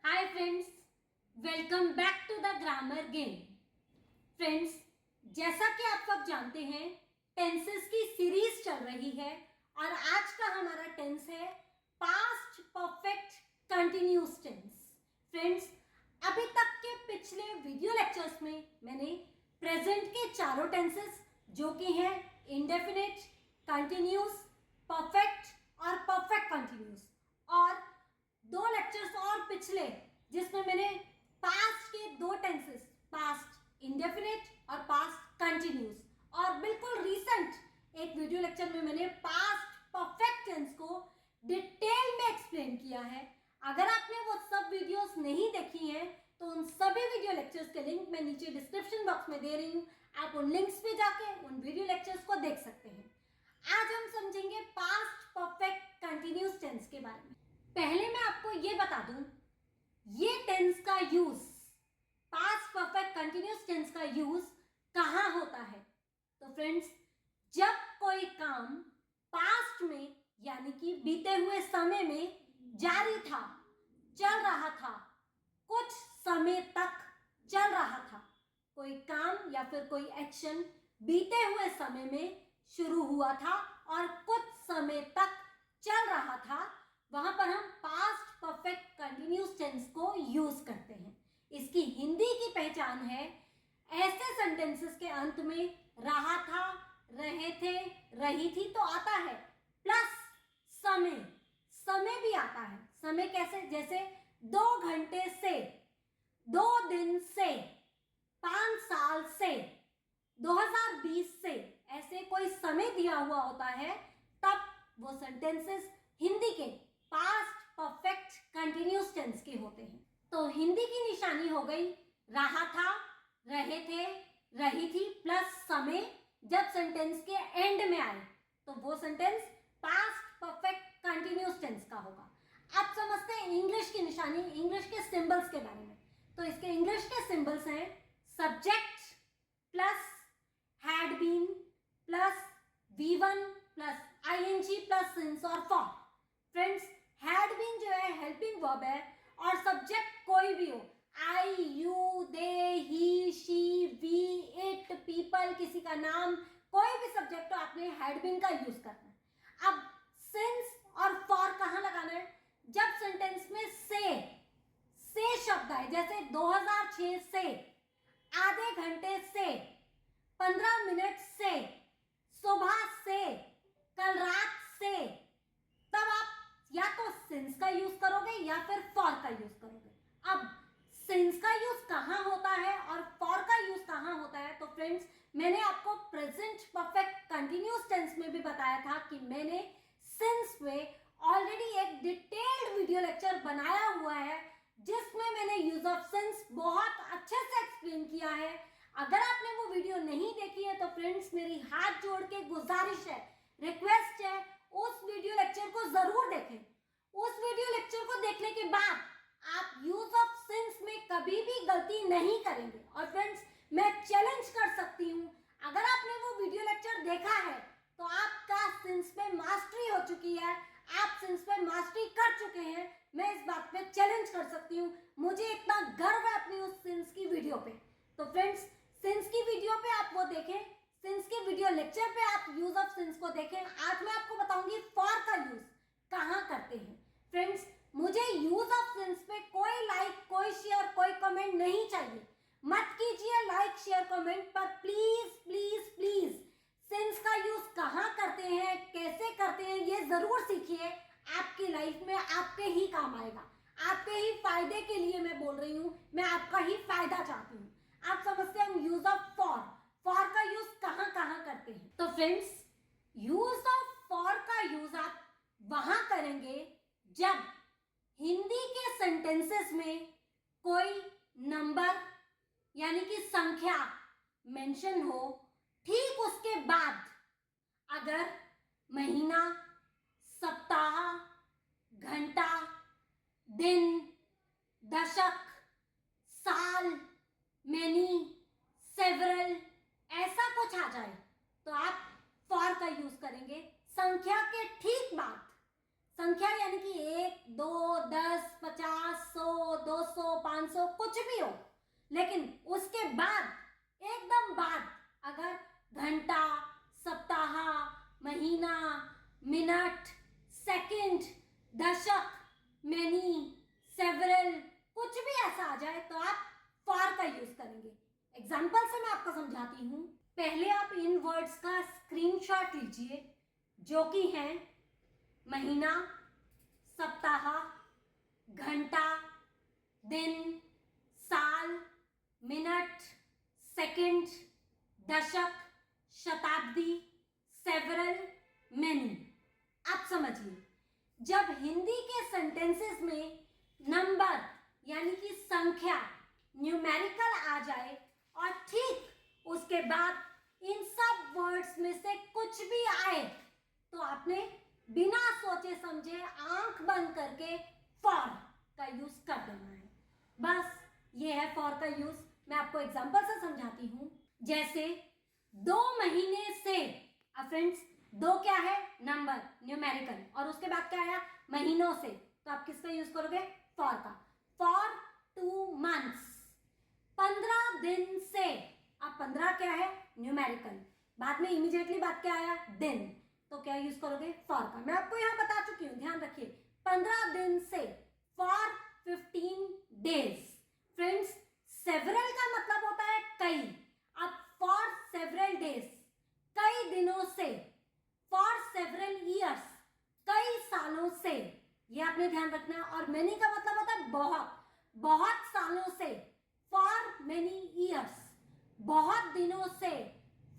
Hi friends, welcome back to the grammar game. Friends, जैसा कि आप सब जानते हैं, टेंसेस की सीरीज चल रही है और आज का हमारा टेंस है past perfect continuous tense. Friends, अभी तक के पिछले वीडियो लेक्चर्स में मैंने प्रेजेंट के चारों टेंसेस जो कि हैं इंडेफिनिट, कंटिन्यूस, परफेक्ट और परफेक्ट कंटिन्यूस, और दो लेक्चर्स और पिछले जिसमें मैंने पास्ट के दो टेंसेस, पास्ट इंडेफिनिट और पास्ट कंटिन्यूस, और बिल्कुल रीसेंट एक वीडियो लेक्चर में मैंने पास्ट परफेक्ट टेंस को डिटेल में एक्सप्लेन किया है। अगर आपने वो सब वीडियोस नहीं देखी हैं तो उन सभी वीडियो लेक्चर्स के लिंक मैं नीचे डिस्क्रिप्शन बॉक्स में दे रही हूं, आप उन लिंक्स पे जाके उन वीडियो लेक्चर्स को देख सकते हैं। आज हम समझेंगे पास्ट परफेक्ट कंटिन्यूस टेंस के बारे में। पहले मैं आपको ये बता दूं, ये टेंस का use, past perfect continuous tense का यूज कहां होता है। तो फ्रेंड्स, जब कोई काम पास्ट में यानी कि बीते हुए समय में जारी था, चल रहा था, कुछ समय तक चल रहा था, कोई काम या फिर कोई एक्शन बीते हुए समय में शुरू हुआ था और कुछ समय तक चल रहा था, वहां पर हम पास्ट परफेक्ट कंटिन्यूस टेंस को यूज करते हैं। इसकी हिंदी की पहचान है ऐसे सेंटेंसेस के अंत में रहा था, रहे थे, रही थी तो आता है प्लस समय, समय भी आता है। समय कैसे? जैसे 2 घंटे से, 2 दिन से, 5 साल से, 2020 से, ऐसे कोई समय दिया हुआ होता है, तब वो सेंटेंसेस हिंदी के पास्ट परफेक्ट कंटिन्यूस टेंस के होते हैं। तो हिंदी की निशानी हो गई रहा था, रहे थे, रही थी प्लस समय। जब सेंटेंस के एंड में आए तो वो sentence past perfect continuous tense का होगा। अब समझते हैं इंग्लिश की निशानी, इंग्लिश के सिंबल्स के बारे में। तो इसके इंग्लिश के सिंबल्स हैं subject plus had been plus V1 plus ING plus since और फॉर। फ्रेंड्स, हैड बीन जो है हेल्पिंग वर्ब है और सब्जेक्ट कोई भी हो, I, you, they, he, she, we, it, people, किसी का नाम, कोई भी सब्जेक्ट हो, आपने हैड बीन का यूज करना है। अब सिंस और फॉर कहां लगाना है? जब सेंटेंस में से शब्द आए, जैसे 2006 से, आधे घंटे से, 15 मिनट से, सुबह से, कल रात से, तब आप या तो सिंस का यूज करोगे या फिर फॉर का यूज करोगे। अब सिंस का यूज कहां होता है और फॉर का यूज कहां होता है? तो फ्रेंड्स, मैंने आपको प्रेजेंट परफेक्ट कंटिन्यूस टेंस में भी बताया था कि मैंने सिंस पे ऑलरेडी एक डिटेल्ड वीडियो लेक्चर बनाया हुआ है जिसमें मैंने यूज ऑफ सिंस बहुत अच्छे से एक्सप्लेन किया है। अगर आपने वो वीडियो नहीं देखी है तो फ्रेंड्स, मेरी हाथ जोड़ के गुजारिश है, रिक्वेस्ट है, उस वीडियो लेक्चर को जरूर देखें। उस वीडियो लेक्चर को देखने के बाद आप यूज ऑफ सिंस में कभी भी गलती नहीं करेंगे। और फ्रेंड्स, मैं चैलेंज कर सकती हूं, अगर आपने वो वीडियो लेक्चर देखा है तो आपका सिंस पे मास्टरी हो चुकी है, आप सिंस पे मास्टरी कर चुके हैं। मैं इस बात पे चैलेंज कर सकती हूँ, मुझे इतना गर्व है अपनी उस सिंस की वीडियो पे। तो फ्रेंड्स, सिंस की वीडियो पे आप वो देखें, सिंस के वीडियो लेक्चर पे आप यूज ऑफ सिंस को देखें। आज मैं आपको बताऊंगी फॉर का यूज कहां करते हैं। फ्रेंड्स, मुझे यूज ऑफ सिंस पे कोई लाइक, कोई शेयर, कोई कमेंट नहीं चाहिए। मत कीजिए लाइक, शेयर, कमेंट, पर प्लीज प्लीज प्लीज सिंस का यूज कहां करते हैं, कैसे करते हैं, ये जरूर सीखिए। आपकी लाइफ में आपके ही काम आएगा, आपके ही फायदे के लिए मैं बोल रही हूं, मैं आपका ही फायदा चाहती हूं। आप समझते हैं हम यूज ऑफ फॉर का यूज कहां कहां करते हैं। तो फ्रेंड्स, यूज ऑफ फॉर का यूज आप वहां करेंगे जब हिंदी के सेंटेंसेस में कोई नंबर यानी कि संख्या मेंशन हो, ठीक उसके बाद अगर महीना, सप्ताह, घंटा, दिन, दशक, साल, मैनी, सेवरल, ऐसा कुछ आ जाए तो आप फॉर का यूज करेंगे। संख्या के ठीक बाद, संख्या यानी कि 1, 2, 10, 50, 100, 200, कुछ भी हो, लेकिन उसके बाद एकदम बाद अगर घंटा, सप्ताह, महीना, मिनट, सेकंड, दशक, मैनी, सेवरल, कुछ भी ऐसा आ जाए तो आप फॉर का यूज करेंगे। एग्जाम्पल से मैं आपको समझाती हूं। पहले आप इन वर्ड्स का स्क्रीनशॉट लीजिए जो कि हैं महीना, सप्ताह, घंटा, दिन, साल, मिनट, सेकंड, दशक, शताब्दी, सेवरल, मैनी। आप समझिए, जब हिंदी के सेंटेंसेस में नंबर यानी कि संख्या, न्यूमेरिकल आ जाए और ठीक उसके बाद इन सब वर्ड्स में से कुछ भी आए तो आपने बिना सोचे समझे आंख बंद करके फॉर का यूज कर देना है। बस ये है फॉर का यूज। मैं आपको एग्जांपल से समझाती हूं। जैसे 2 महीने से, फ्रेंड्स 2 क्या है? नंबर, न्यूमेरिकल, और उसके बाद क्या आया? महीनों से, तो आप किसका यूज करोगे? फॉर का। For 2 months. 15 दिन से, अब 15 क्या है? न्यूमेरिकल, बाद में इमीडिएटली बाद क्या आया? दिन, तो क्या यूज करोगे? फॉर का। मैं आपको यहां बता चुकी हूं, ध्यान रखिए। 15 दिन से, फॉर 15 डेज। फ्रेंड्स, सेवरल का मतलब होता है कई। अब फॉर सेवरल डेज, कई दिनों से। फॉर सेवरल ईयर्स, कई सालों से, ये आपने ध्यान रखना है। और मेनी का मतलब होता है बहुत, बहुत सालों से। फॉर मेनी ईयर्स, बहुत दिनों से।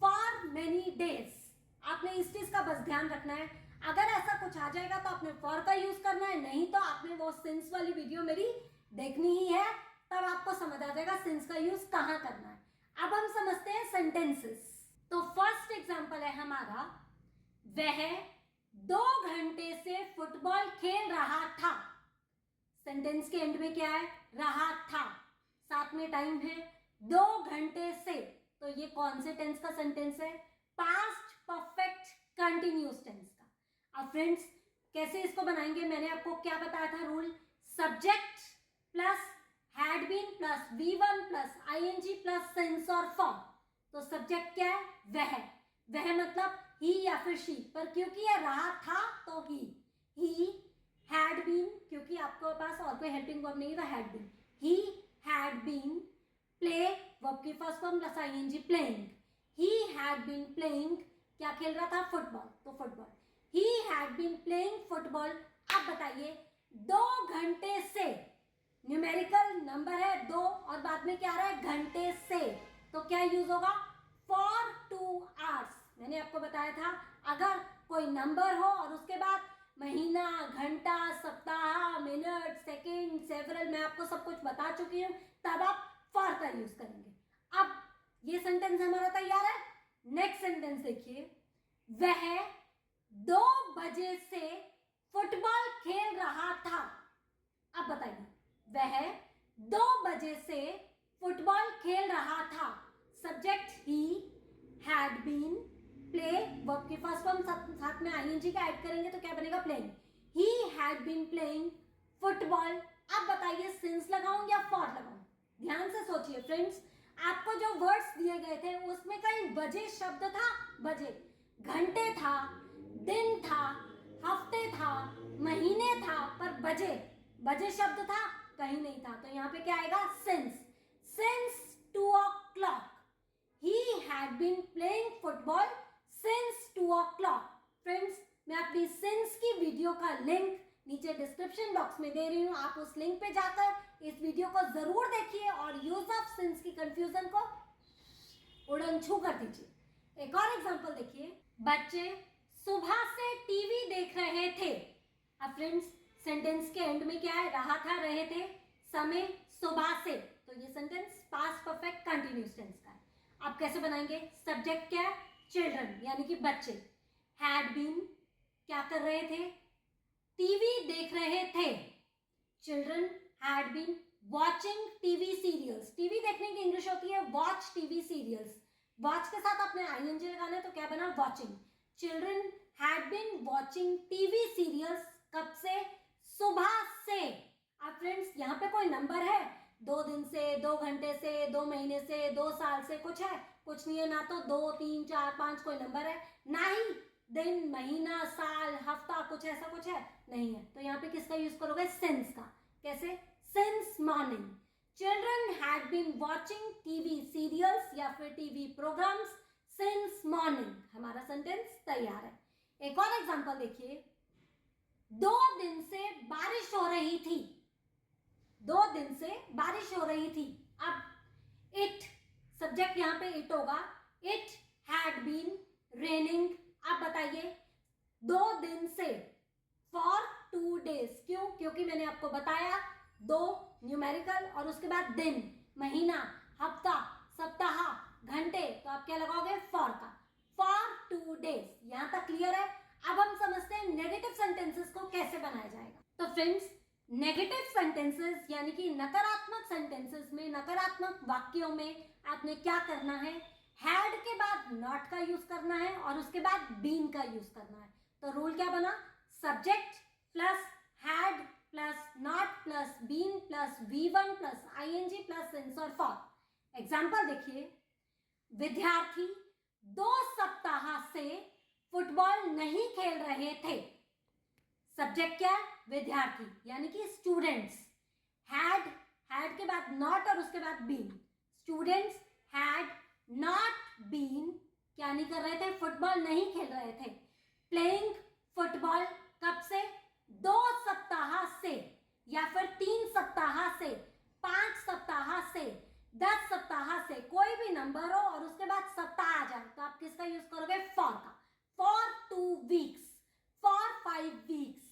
फॉर मेनी डेज, आपने इस चीज का बस ध्यान रखना है। अगर ऐसा कुछ आ जाएगा तो आपने फॉर का यूज करना है, नहीं तो आपने वो सिंस वाली वीडियो मेरी देखनी ही है, तब आपको समझ आ जाएगा सिंस का यूज कहां करना है। अब हम समझते हैं सेंटेंसेस। तो फर्स्ट एग्जांपल है हमारा, वह 2 घंटे से फुटबॉल खेल रहा था। सेंटेंस के एंड में क्या है? रहा था, साथ में टाइम है। 2 घंटे से, तो ये कौन से टेंस का सेंटेंस है? पास्ट परफेक्ट कंटिन्यूअस टेंस का। अब फ्रेंड्स कैसे इसको बनाएंगे? मैंने आपको क्या बताया था rule? Subject plus had been plus V1 plus ING plus since और फॉर। तो सब्जेक्ट क्या है? वह। वह मतलब ही या फिर शी, पर क्योंकि यह रहा था तो ही हैड बीन, क्योंकि आपके पास और कोई हेल्पिंग वर्ब नहीं था, had been. He had been, play verb की first form plus ING, playing. He had been playing, क्या खेल रहा था? फुटबॉल, तो football. He had been playing football. अब बताइए, 2 घंटे से, न्यूमेरिकल नंबर है 2 और बाद में क्या आ रहा है? घंटे से, तो क्या यूज होगा? For 2 hours. मैंने आपको बताया था, अगर कोई नंबर हो और उसके बाद महीना, घंटा, सप्ताह, मिनट, सेकंड, सेवरल, मैं आपको सब कुछ बता चुकी हूं, तब आप फॉर का यूज करेंगे। अब ये सेंटेंस हमारा तैयार है। नेक्स्ट सेंटेंस देखिए, वह 2 बजे से फुटबॉल खेल रहा था। अब बताइए, वह 2 बजे से फुटबॉल खेल रहा था। Subject he, had been, play verb की फर्स्ट फॉर्म साथ में ING का ऐड करेंगे तो क्या बनेगा? Playing. He had been playing football. अब बताइए सिंस लगाऊं या फॉर लगाऊं? ध्यान से सोचिए फ्रेंड्स, आपको जो वर्ड्स दिए गए थे उसमें कहीं बजे शब्द था? बजे, घंटे था, दिन था, हफ्ते था, महीने था, पर बजे, बजे शब्द था? कहीं नहीं था। तो यहां पे क्या आएगा? Since. Since 2 o'clock he had been playing football since 2 o'clock। Friends, मैं अपनी सिंस की वीडियो का लिंक नीचे डिस्क्रिप्शन बॉक्स में दे रही हूं, आप उस लिंक पे जाकर इस वीडियो को जरूर देखिए और यूज ऑफ सिंस की कंफ्यूजन को उड़न छू कर दीजिए। एक और एग्जांपल देखिए, बच्चे सुबह से टीवी देख रहे थे। अब फ्रेंड्स सेंटेंस के एंड में क्या है? रहा था, रहे थे, समय, सुबह से, तो ये sentence past perfect continuous tense का है। आप कैसे बनाएंगे? सब्जेक्ट क्या है? चिल्ड्रन यानी कि बच्चे। हैड बीन, क्या कर रहे थे? टीवी देख रहे थे। Children had been watching TV serials. TV देखने की इंग्लिश होती है वॉच टीवी सीरियल्स। वॉच के साथ आपने ING लगाना है तो क्या बना? Watching. Children had been watching TV serials. कब से? सुबह से। अब फ्रेंड्स यहां पे कोई नंबर है? 2 दिन से, 2 घंटे से, 2 महीने से, 2 साल से, कुछ है? कुछ नहीं है। ना तो 2, 3, 4, 5 कोई नंबर है, ना ही दिन, महीना, साल, हफ्ता, कुछ ऐसा कुछ है नहीं है। तो यहाँ पे किसका यूज करोगे? सिंस का। कैसे? Since morning children had been watching TV serials या फिर टीवी प्रोग्राम्स सिंस मॉर्निंग। हमारा सेंटेंस तैयार है। एक और एग्जांपल देखिए, 2 दिन से बारिश हो रही थी। 2 दिन से बारिश हो रही थी। अब इट, सब्जेक्ट यहां पे इट होगा। It had been raining. अब बताइए 2 दिन से, फॉर 2 days। क्यों? क्योंकि मैंने आपको बताया 2 न्यूमेरिकल और उसके बाद दिन, महीना, हफ्ता, सप्ताह, घंटे। तो आप क्या लगाओगे? फॉर का। For 2 days। यहां तक क्लियर है? अब हम समझते हैं नेगेटिव सेंटेंसेस को कैसे बनाया जाएगा। तो फ्रेंड्स, नेगेटिव सेंटेंसेस यानी कि नकारात्मक सेंटेंसेस में, नकारात्मक वाक्यों में आपने क्या करना है? हैड के बाद नॉट का यूज करना है और उसके बाद बीन का यूज करना है। तो रूल क्या बना? Subject plus had plus not plus been plus V1 plus ING plus since और फॉर। एग्जाम्पल देखिए, विद्यार्थी 2 सप्ताह से फुटबॉल नहीं खेल रहे थे। सब्जेक्ट क्या है? विद्यार्थी यानी कि स्टूडेंट्स। हैड, हैड के बाद नॉट और उसके बाद been. Students had not been, क्या नहीं कर रहे थे? फुटबॉल नहीं खेल रहे थे। प्लेइंग फुटबॉल कब से? 2 सप्ताह से या फिर 3 सप्ताह से, 5 सप्ताह से, 10 सप्ताह से, कोई भी नंबर हो और उसके बाद सप्ताह आ जाए तो आप किसका यूज करोगे? फॉर का। For 2 weeks, for 5 weeks,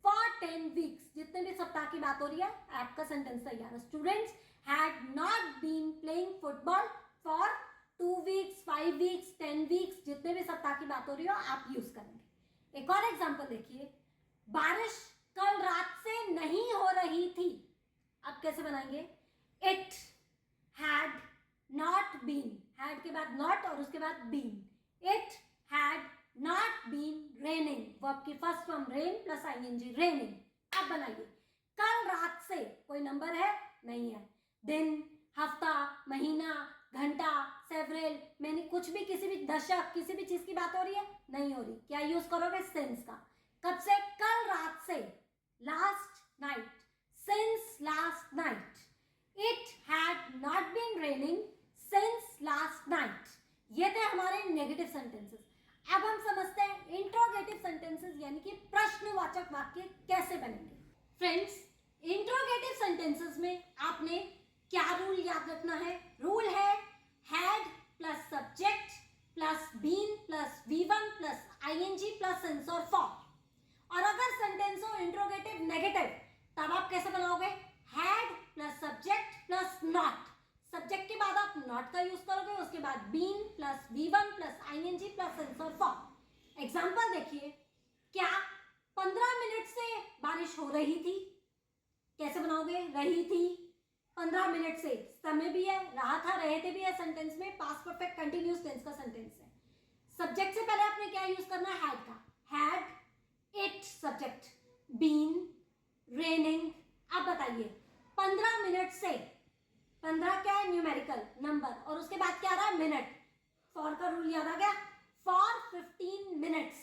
for 10 weeks। जितने भी सप्ताह की बात हो रही है आपका सेंटेंस तैयार है। Students had not been playing football for 2 weeks, 5 weeks, 10 weeks। जितने भी सप्ताह की बात हो रही हो आप यूज करेंगे। एक और एग्जांपल देखिए, बारिश कल रात से नहीं हो रही थी। अब कैसे बनाएंगे? It had not been, had के बाद नॉट और उसके बाद been. It had not been raining, verb की first form rain plus ING, raining. अब बनाइए, कल रात से, कोई नंबर है नहीं है। दिन, हफ्ता, महीना, घंटा, सेवरल, मैंने, कुछ भी, किसी भी दशक, किसी भी चीज की बात हो रही है नहीं हो रही। क्या यूज करोगे? सिंस का। कब से? कल रात से, last night, since last night. It had not been raining since last night. ये थे हमारे नेगेटिव सेंटेंसेस। अब हम समझते हैं इंट्रोगेटिव सेंटेंसेस यानी कि प्रश्नवाचक वाक्य कैसे बनेंगे। फ्रेंड्स, इंट्रोगेटिव सेंटेंसेस में आपने क्या रूल याद रखना है? रूल है had plus subject plus been plus V1 plus ING plus since और फॉर। और अगर सेंटेंस हो इंट्रोगेटिव नेगेटिव तब आप कैसे बनाओगे? Had plus subject plus not. Subject के बाद आप नॉट का यूज करोगे, उसके बाद been plus V1 plus ING plus since और फॉर। एग्जाम्पल देखिए, क्या 15 मिनट से बारिश हो रही थी? कैसे बनाओगे? रही थी, 15 मिनट से, समय भी है, रहा था, रहे थे भी है, सेंटेंस में पास्ट परफेक्ट कंटिन्यूअस टेंस का सेंटेंस है। सब्जेक्ट से पहले आपने क्या यूज करना है? हैड का। Had, it subject, been, raining. अब बताइए 15 मिनट से, 15 क्या है? न्यूमेरिकल नंबर और उसके बाद क्या आ रहा है? मिनट। फॉर का रूल याद आ गया? For 15 minutes.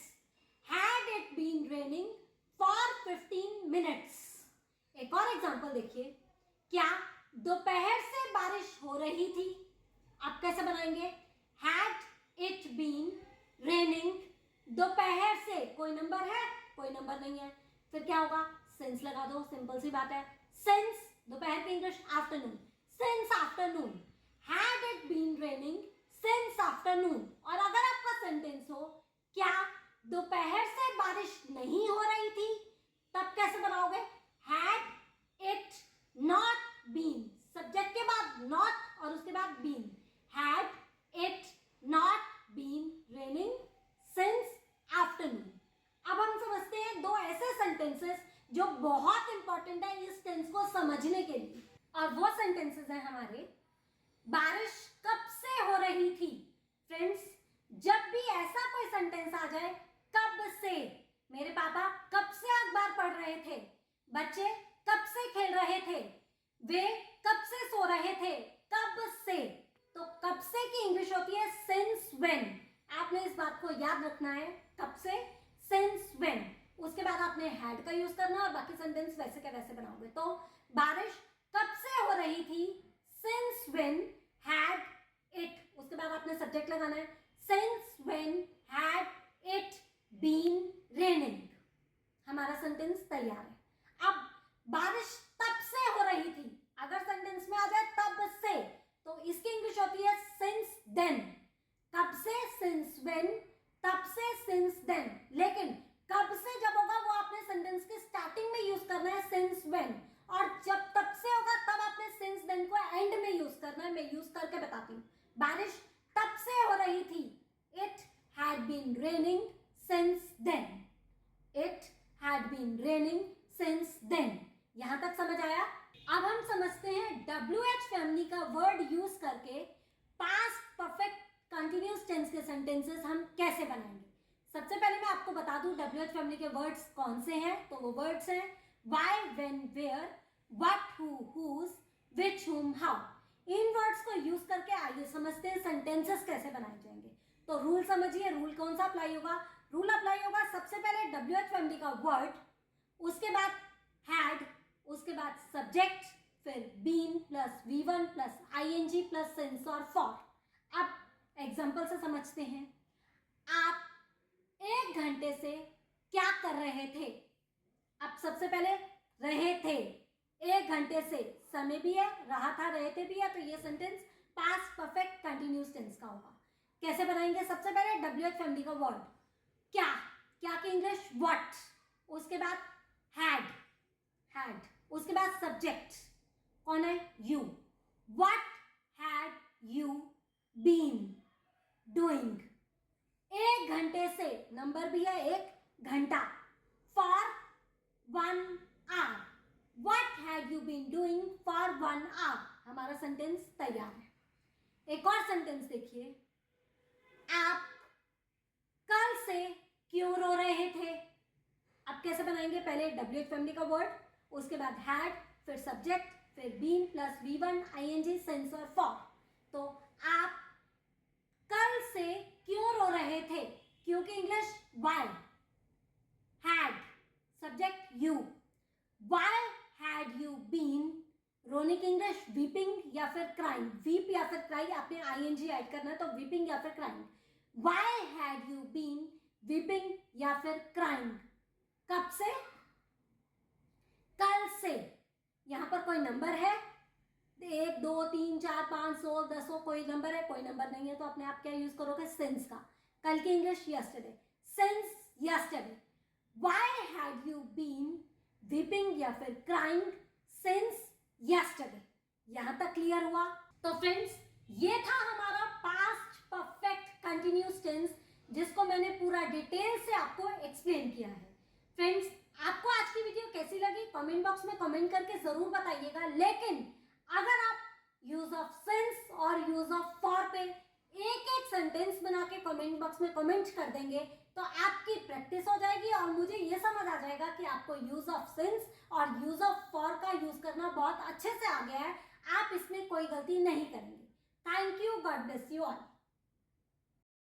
Had it been raining for 15 minutes. एक और एग्जांपल देखिए, क्या दोपहर से बारिश हो रही थी? आप कैसे बनाएंगे? हैड इट बीन रेनिंग दोपहर से, कोई नंबर है? कोई नंबर नहीं है। फिर क्या होगा? सिंस लगा दो, सिंपल सी बात है। सिंस, दोपहर की English afternoon, since afternoon. Had it been raining since afternoon. और अगर आपका सेंटेंस हो क्या दोपहर से बारिश नहीं हो रही थी, तब कैसे बनाओगे? Had it not been, subject के बाद नॉट और उसके बाद been. Had it not been raining since afternoon. अब हम समझते हैं दो ऐसे सेंटेंसेस जो बहुत इंपॉर्टेंट है इस टेंस को समझने के लिए, और वो सेंटेंसेस हैं हमारे, बारिश कब से हो रही थी। फ्रेंड्स, जब भी ऐसा कोई सेंटेंस आ जाए, कब से, मेरे पापा कब से अखबार पढ़ रहे थे, बच्चे कब से खेल रहे थे, वे कब से सो रहे थे, कब से। तो कब से की इंग्लिश होती है सिंस व्हेन। आपने इस बात को याद रखना है, कब से, सिंस व्हेन। उसके बाद आपने हैड का यूज करना और बाकी सेंटेंस वैसे के वैसे बनाओगे। तो बारिश कब से हो रही थी, सिंस व्हेन हैड इट। उसके बाद आपने सब्जेक्ट लगाना है, since when had it been raining. हमारा सेंटेंस तैयार है। अब बारिश तब से हो रही थी, अगर सेंटेंस में आ जाए तब से, तो इसकी इंग्लिश होती है सिंस देन। कब से सिंस व्हेन, तब से सिंस देन। लेकिन कब से जब होगा वो आपने सेंटेंस के स्टार्टिंग में यूज करना है सिंस व्हेन, और जब तब से होगा तब आपने सिंस देन को एंड में यूज करना है। मैं यूज करके बताती हूँ। बारिश तब से हो रही थी, it had been raining since then. It had been raining since then. यहां तक समझ आया। अब हम समझते हैं WH फैमिली का वर्ड यूज करके पास्ट परफेक्ट कंटिन्यूअस टेंस के सेंटेंसेस हम कैसे बनाएंगे। सबसे पहले मैं आपको बता दूं WH फैमिली के वर्ड्स कौन से हैं। तो वो वर्ड्स हैं why, when, where, what, who, whose, which, whom, how. इन वर्ड्स को यूज करके आइए समझते हैं सेंटेंसेस कैसे बनाए जाएंगे। तो रूल समझिए। रूल कौन सा अप्लाई होगा, रूल अप्लाई होगा सबसे पहले WH फैमिली का वर्ड, उसके बाद हैड, उसके बाद सब्जेक्ट, फिर been plus V1 plus ING plus since और फॉर। अब एग्जाम्पल से समझते हैं। आप 1 घंटे से क्या कर रहे थे। अब सबसे पहले रहे थे, 1 घंटे से समय भी है, रहा था, रहे थे भी है, तो ये sentence past perfect continuous tense का होगा। कैसे बनाएंगे, सबसे पहले WH फैमिली का वर्ड क्या, क्या की इंग्लिश व्हाट, उसके बाद हैड, हैड, उसके बाद सब्जेक्ट कौन है, you. What had you been doing. 1 घंटे से, नंबर भी है 1 घंटा, for 1 hour. What had you been doing for 1 hour. हमारा सेंटेंस तैयार है। एक और सेंटेंस देखिए, आप कल से क्यों रो रहे थे। अब कैसे बनाएंगे, पहले WH फैमिली का वर्ड, उसके बाद हैड, फिर सब्जेक्ट, फिर been plus V1 ING since और फॉर। तो आप कल से क्यों रो रहे थे, क्योंकि English why, had, subject you. Why had you been, रोने की इंग्लिश वीपिंग या फिर क्राइंग। वीप या फिर क्राई, आपने ING ऐड करना है, तो वीपिंग या फिर crying. Why had you been weeping या फिर क्राइंग। कब से, कल से। यहां पर कोई नंबर है, 1 2 3 4 5 100 10 कोई नंबर है, कोई नंबर नहीं है, तो अपने आप क्या यूज करोगे, सिंस का। कल की English yesterday, since yesterday. Why had you been weeping या फिर क्राइंग सिंस यस्टरडे। यहां तक क्लियर हुआ। तो फ्रेंड्स, ये था हमारा पास्ट परफेक्ट कंटिन्यूअस टेंस, जिसको मैंने पूरा डिटेल से आपको एक्सप्लेन किया है। फ्रेंड्स, आपको आज की वीडियो कैसी लगी कमेंट बॉक्स में कमेंट करके जरूर बताइएगा। लेकिन अगर आप यूज ऑफ सिंस और यूज ऑफ फॉर पे एक एक सेंटेंस बना के कमेंट बॉक्स में कमेंट कर देंगे तो आपकी प्रैक्टिस हो जाएगी और मुझे ये समझ आ जाएगा कि आपको यूज ऑफ सिंस और यूज ऑफ फॉर का यूज करना बहुत अच्छे से आ गया है। आप इसमें कोई गलती नहीं करेंगे। Thank you, God bless you all.